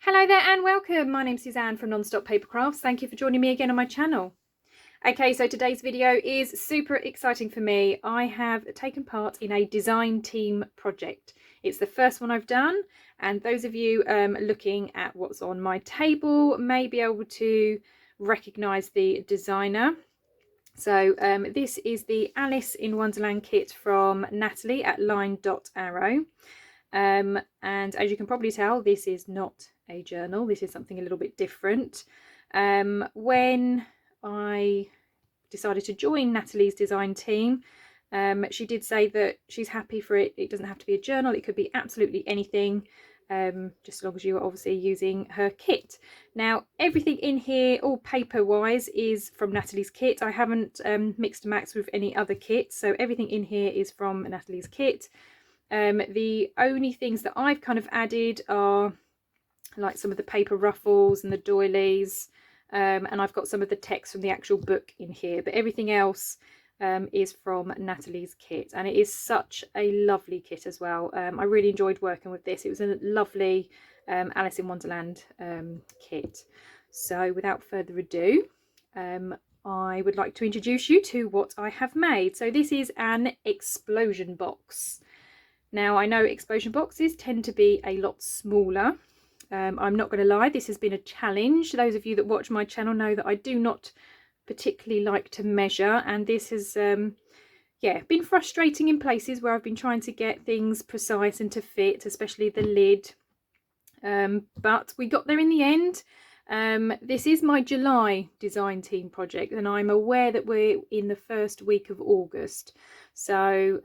Hello there and welcome. My name's Suzanne from NonstopPapercrafts. Thank you for joining me again on my channel. Okay, so today's video is super exciting for me. I have taken part in a design team project. It's the first one I've done, and those of you looking at what's on my table may be able to recognise the designer. So this is the Alice in Wonderland kit from Nathalie at LineDotArrow. And as you can probably tell, this is not a journal. This is something a little bit different. When I decided to join Nathalie's design team, she did say that she's happy for it. It doesn't have to be a journal. It could be absolutely anything, just as long as you are obviously using her kit. Now, everything in here, all paper wise, is from Nathalie's kit. I haven't mixed and matched with any other kits, so everything in here is from Nathalie's kit. The only things that I've kind of added are like some of the paper ruffles and the doilies, and I've got some of the text from the actual book in here, but everything else is from Nathalie's kit, and it is such a lovely kit as well. I really enjoyed working with this. It was a lovely Alice in Wonderland kit. So without further ado, I would like to introduce you to what I have made. So this is an explosion box. Now, I know explosion boxes tend to be a lot smaller. I'm not going to lie, this has been a challenge. Those of you that watch my channel know that I do not particularly like to measure, and this has been frustrating in places where I've been trying to get things precise and to fit, especially the lid. But we got there in the end. This is my July design team project, and I'm aware that we're in the first week of August. So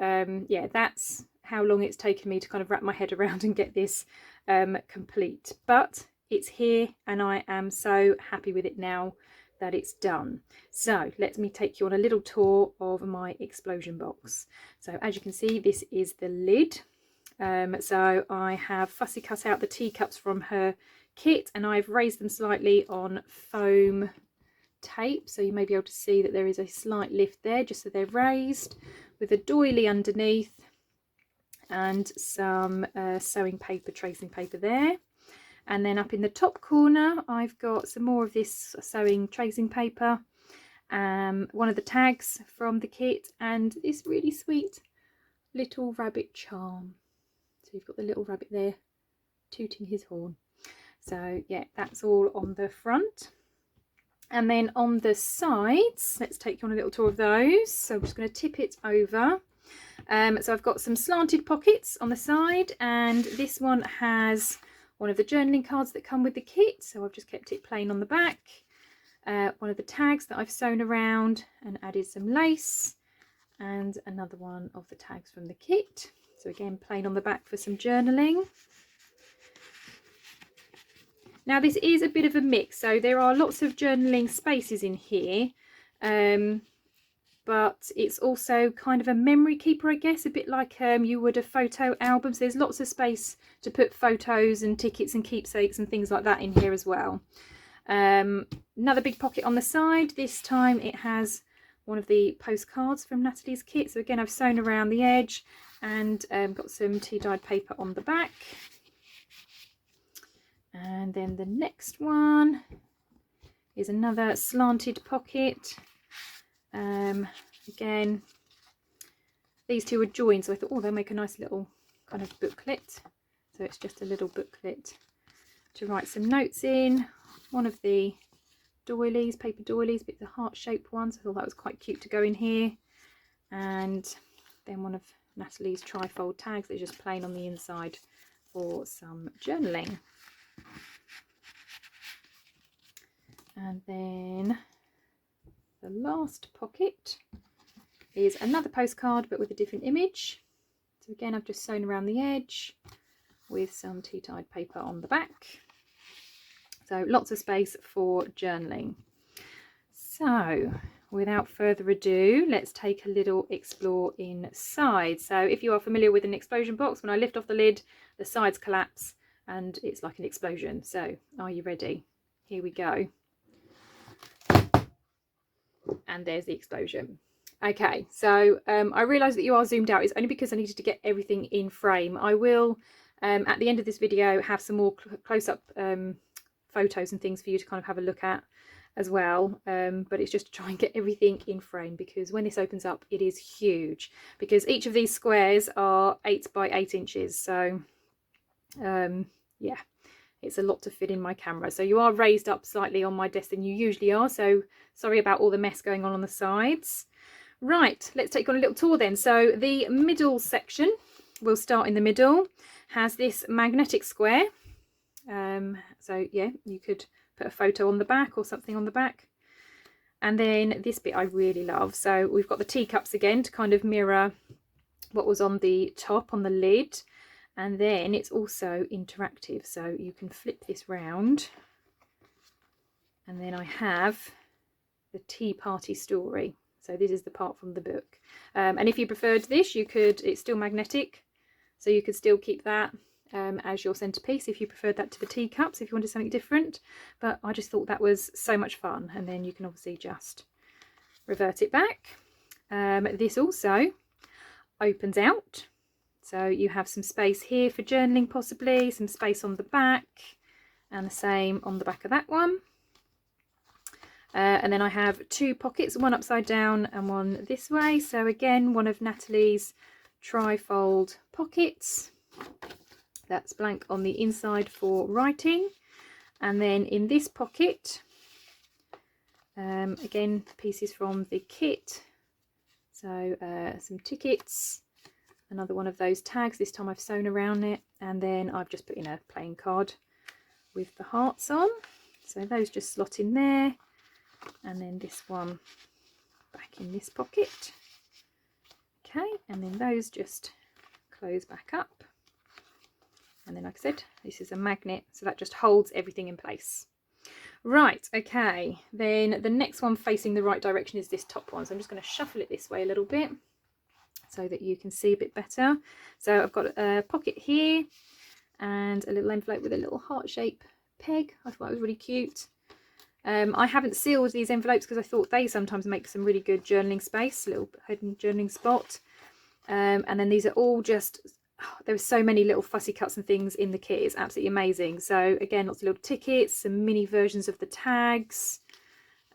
yeah, that's how long it's taken me to kind of wrap my head around and get this complete. But it's here, and I am so happy with it now that it's done. So let me take you on a little tour of my explosion box. So as you can see, this is the lid. So I have fussy cut out the teacups from her kit, and I've raised them slightly on foam tape, so you may be able to see that there is a slight lift there, just so they're raised, with a doily underneath and some sewing paper, tracing paper there. And then up in the top corner I've got some more of this sewing tracing paper, one of the tags from the kit, and this really sweet little rabbit charm. So you've got the little rabbit there tooting his horn. So yeah, that's all on the front. And then on the sides, let's take you on a little tour of those. So I'm just going to tip it over. So I've got some slanted pockets on the side, and this one has one of the journaling cards that come with the kit, so I've just kept it plain on the back. One of the tags that I've sewn around and added some lace, and another one of the tags from the kit. So again, plain on the back for some journaling. Now this is a bit of a mix, so there are lots of journaling spaces in here, but it's also kind of a memory keeper, I guess, a bit like you would a photo album. So there's lots of space to put photos and tickets and keepsakes and things like that in here as well. Another big pocket on the side. This time it has one of the postcards from Nathalie's kit. So again, I've sewn around the edge and got some tea-dyed paper on the back. And then the next one is another slanted pocket. Again, these two are joined, so I thought, oh, they'll make a nice little kind of booklet. So it's just a little booklet to write some notes in. One of the doilies, paper doilies, but it's a heart-shaped one, so I thought that was quite cute to go in here. And then one of Nathalie's trifold tags that's just plain on the inside for some journaling. And then the last pocket is another postcard, but with a different image. So again, I've just sewn around the edge with some tea-dyed paper on the back. So lots of space for journaling. So without further ado, let's take a little explore inside. So if you are familiar with an explosion box, when I lift off the lid, the sides collapse and it's like an explosion. So are you ready? Here we go. And there's the explosion. Okay, so I realise that you are zoomed out. It's only because I needed to get everything in frame. I will at the end of this video have some more close-up photos and things for you to kind of have a look at as well, but it's just to try and get everything in frame, because when this opens up it is huge, because each of these squares are 8 by 8 inches, so yeah, it's a lot to fit in my camera. So you are raised up slightly on my desk than you usually are, so sorry about all the mess going on the sides. Right, let's take on a little tour then. So the middle section, we'll start in the middle, has this magnetic square. So yeah, you could put a photo on the back or something on the back. And then this bit I really love. So we've got the teacups again to kind of mirror what was on the top, on the lid. And then it's also interactive, so you can flip this round. And then I have the tea party story. So this is the part from the book. And if you preferred this, you could, it's still magnetic, so you could still keep that as your centerpiece if you preferred that to the teacups, if you wanted something different. But I just thought that was so much fun. And then you can obviously just revert it back. This also opens out, so you have some space here for journaling, possibly some space on the back, and the same on the back of that one. And then I have 2 pockets, one upside down and one this way. So again, one of Nathalie's tri-fold pockets. That's blank on the inside for writing. And then in this pocket, again, pieces from the kit. So some tickets, another one of those tags. This time I've sewn around it. And then I've just put in a plain card with the hearts on. So those just slot in there. And then this one back in this pocket. Okay, and then those just close back up. And then, like I said, this is a magnet, so that just holds everything in place. Right, okay, then the next one facing the right direction is this top one. So I'm just going to shuffle it this way a little bit so that you can see a bit better. So I've got a pocket here and a little envelope with a little heart-shaped peg. I thought it was really cute. I haven't sealed these envelopes because I thought they sometimes make some really good journaling space, a little hidden journaling spot. And then these are all just, there were so many little fussy cuts and things in the kit. It's absolutely amazing. So again, lots of little tickets, some mini versions of the tags,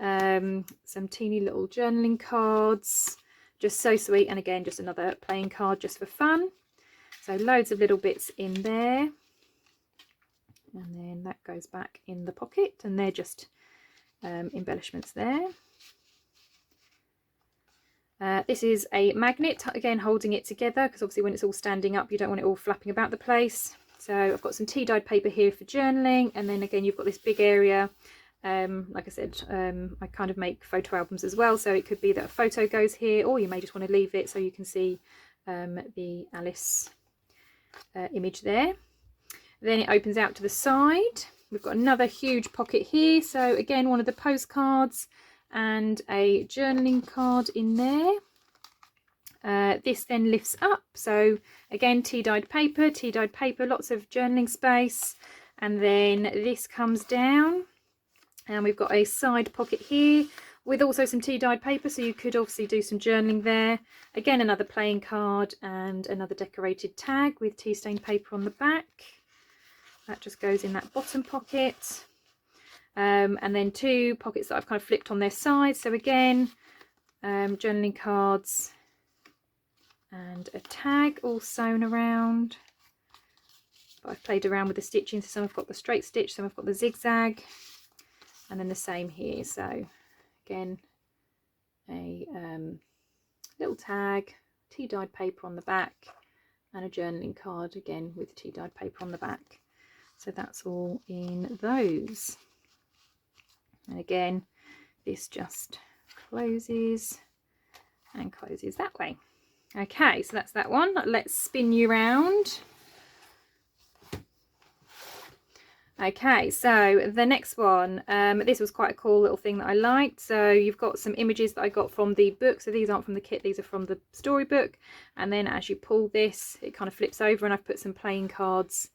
some teeny little journaling cards, just so sweet. And again, just another playing card just for fun. So loads of little bits in there. And then that goes back in the pocket, and they're just embellishments there. This is a magnet, again holding it together, because obviously when it's all standing up you don't want it all flapping about the place. So I've got some tea dyed paper here for journaling, and then again you've got this big area. Like I said, I kind of make photo albums as well, so it could be that a photo goes here, or you may just want to leave it so you can see the Alice image there. Then it opens out to the side. We've got another huge pocket here, so again one of the postcards and a journaling card in there. This then lifts up, so again tea dyed paper, lots of journaling space. And then this comes down, and we've got a side pocket here with also some tea dyed paper, so you could obviously do some journaling there. Again, another playing card and another decorated tag with tea stained paper on the back. That just goes in that bottom pocket. And then 2 pockets that I've kind of flipped on their sides. So again, journaling cards and a tag all sewn around. But I've played around with the stitching. So some have got the straight stitch, some have got the zigzag. And then the same here. So again, a little tag, tea dyed paper on the back, and a journaling card again with tea dyed paper on the back. So that's all in those. And again, this just closes and closes that way. Okay, so that's that one. Let's spin you round. Okay, so the next one, this was quite a cool little thing that I liked. So you've got some images that I got from the book. So these aren't from the kit, these are from the storybook. And then as you pull this, it kind of flips over, and I've put some playing cards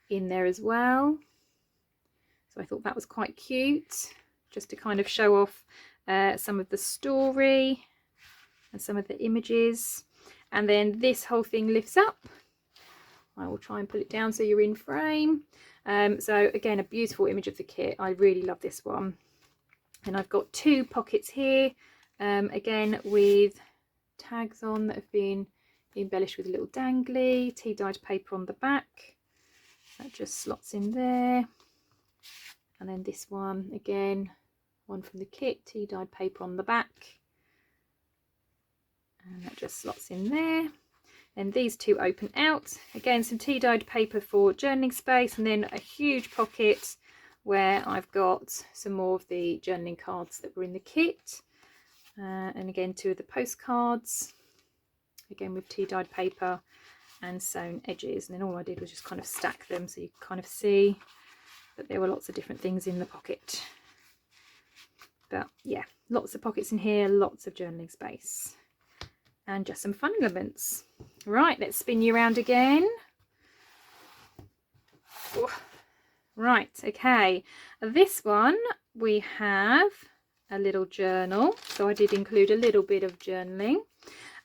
in there as well. So I thought that was quite cute, just to kind of show off some of the story and some of the images. And then this whole thing lifts up. I will try and pull it down so you're in frame. So again, a beautiful image of the kit. I really love this one. And I've got 2 pockets here, again with tags on that have been embellished with a little dangly, tea dyed paper on the back. That just slots in there. And then this one, again, one from the kit, tea dyed paper on the back. And that just slots in there. And these 2 open out. Again, some tea dyed paper for journaling space, and then a huge pocket where I've got some more of the journaling cards that were in the kit. And again, 2 of the postcards, again with tea dyed paper and sewn edges. And then all I did was just kind of stack them so you kind of see that there were lots of different things in the pocket. But yeah, lots of pockets in here, lots of journaling space. And just some fun elements. Right, let's spin you around again. Oh. Right, okay. This one we have a little journal. So I did include a little bit of journaling.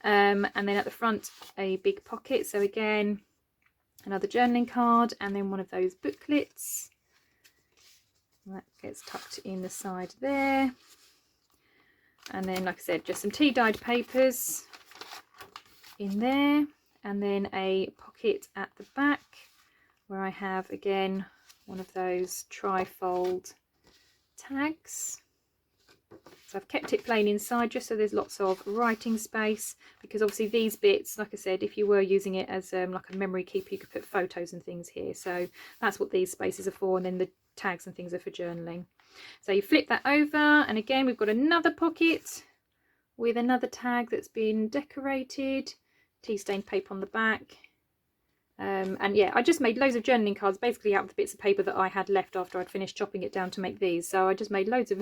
And then at the front, a big pocket. So again, another journaling card, and then one of those booklets. That gets tucked in the side there. And then, like I said, just some tea dyed papers in there, and then a pocket at the back where I have again one of those tri-fold tags. So I've kept it plain inside just so there's lots of writing space, because obviously these bits, like I said, if you were using it as like a memory keeper, you could put photos and things here. So that's what these spaces are for, and then the tags and things are for journaling. So you flip that over, and again we've got another pocket with another tag that's been decorated, tea stained paper on the back. And yeah, I just made loads of journaling cards basically out of the bits of paper that I had left after I'd finished chopping it down to make these. So I just made loads of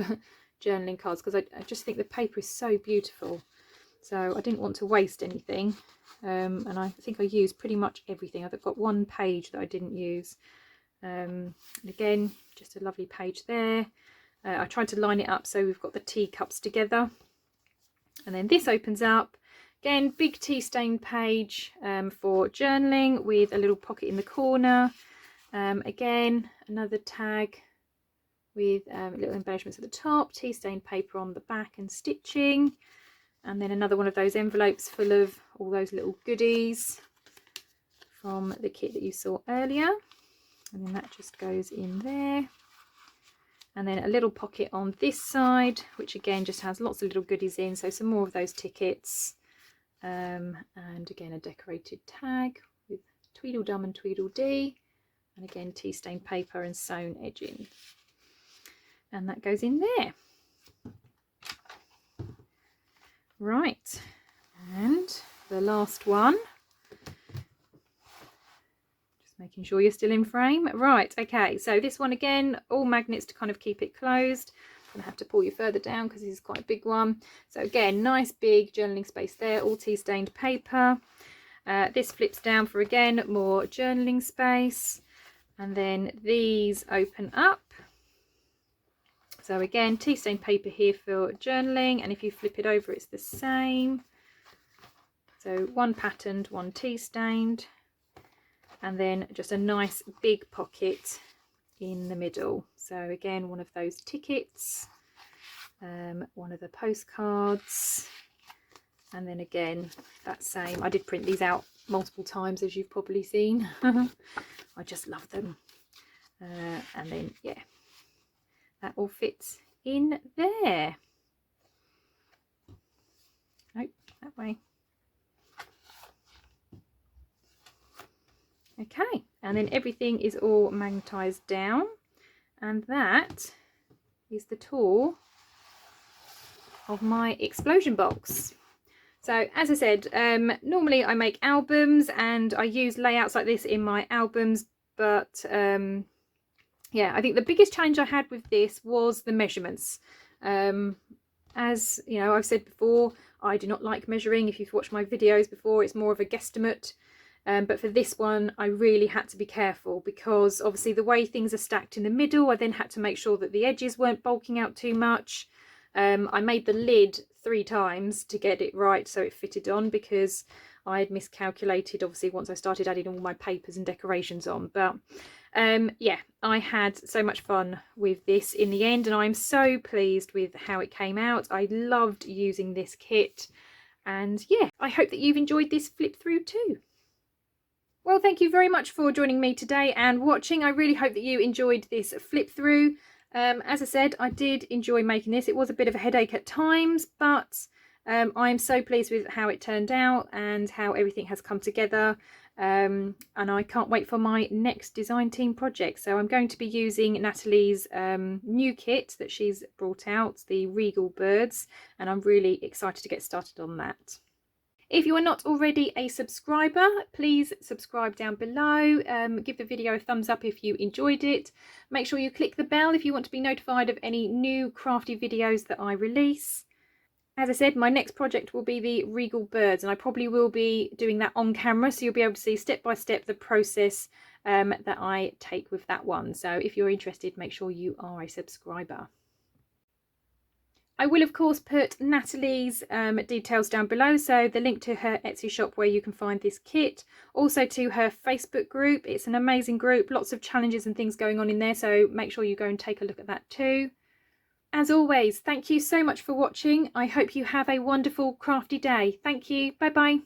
journaling cards because I just think the paper is so beautiful. So I didn't want to waste anything. And I think I used pretty much everything. I've got 1 page that I didn't use. And again, just a lovely page there. I tried to line it up so we've got the teacups together. And then this opens up. Again, big tea stained page for journaling with a little pocket in the corner. Again, another tag with little embellishments at the top, tea stained paper on the back and stitching. And then another one of those envelopes full of all those little goodies from the kit that you saw earlier. And then that just goes in there. And then a little pocket on this side, which again just has lots of little goodies in. So some more of those tickets. And again, a decorated tag with Tweedledum and Tweedledee. And again, tea stained paper and sewn edging. And that goes in there. Right. And the last one. Making sure you're still in frame. Right, okay, so this one again, all magnets to kind of keep it closed. I'm gonna have to pull you further down because this is quite a big one. So again, nice big journaling space there, all tea stained paper. This flips down for again more journaling space, and then these open up. So again, tea stained paper here for journaling, and if you flip it over it's the same. So 1 patterned, 1 tea stained. And then just a nice big pocket in the middle. So again, one of those tickets, one of the postcards, and then again that same. I did print these out multiple times, as you've probably seen. I just love them. And then yeah, that all fits in there. Nope, that way. Okay, and then everything is all magnetized down, and that is the tour of my explosion box. So as I said, normally I make albums and I use layouts like this in my albums, but yeah, I think the biggest challenge I had with this was the measurements. As you know, I've said before, I do not like measuring. If you've watched my videos before, it's more of a guesstimate. But for this one, I really had to be careful because obviously the way things are stacked in the middle, I then had to make sure that the edges weren't bulking out too much. I made the lid 3 times to get it right so it fitted on, because I had miscalculated, obviously, once I started adding all my papers and decorations on. But yeah, I had so much fun with this in the end, and I'm so pleased with how it came out. I loved using this kit, and yeah, I hope that you've enjoyed this flip through too. Well, thank you very much for joining me today and watching. I really hope that you enjoyed this flip through. As I said, I did enjoy making this. It was a bit of a headache at times, but I'm so pleased with how it turned out and how everything has come together. And I can't wait for my next design team project. So I'm going to be using Nathalie's new kit that she's brought out, the Regal Birds, and I'm really excited to get started on that. If you are not already a subscriber, please subscribe down below. Give the video a thumbs up if you enjoyed it. Make sure you click the bell if you want to be notified of any new crafty videos that I release. As I said, my next project will be the Regal Birds, and I probably will be doing that on camera, so you'll be able to see step by step the process that I take with that one. So if you're interested, make sure you are a subscriber. I will of course put Nathalie's details down below, so the link to her Etsy shop where you can find this kit, also to her Facebook group. It's an amazing group, lots of challenges and things going on in there, so make sure you go and take a look at that too. As always, thank you so much for watching. I hope you have a wonderful crafty day. Thank you. Bye bye.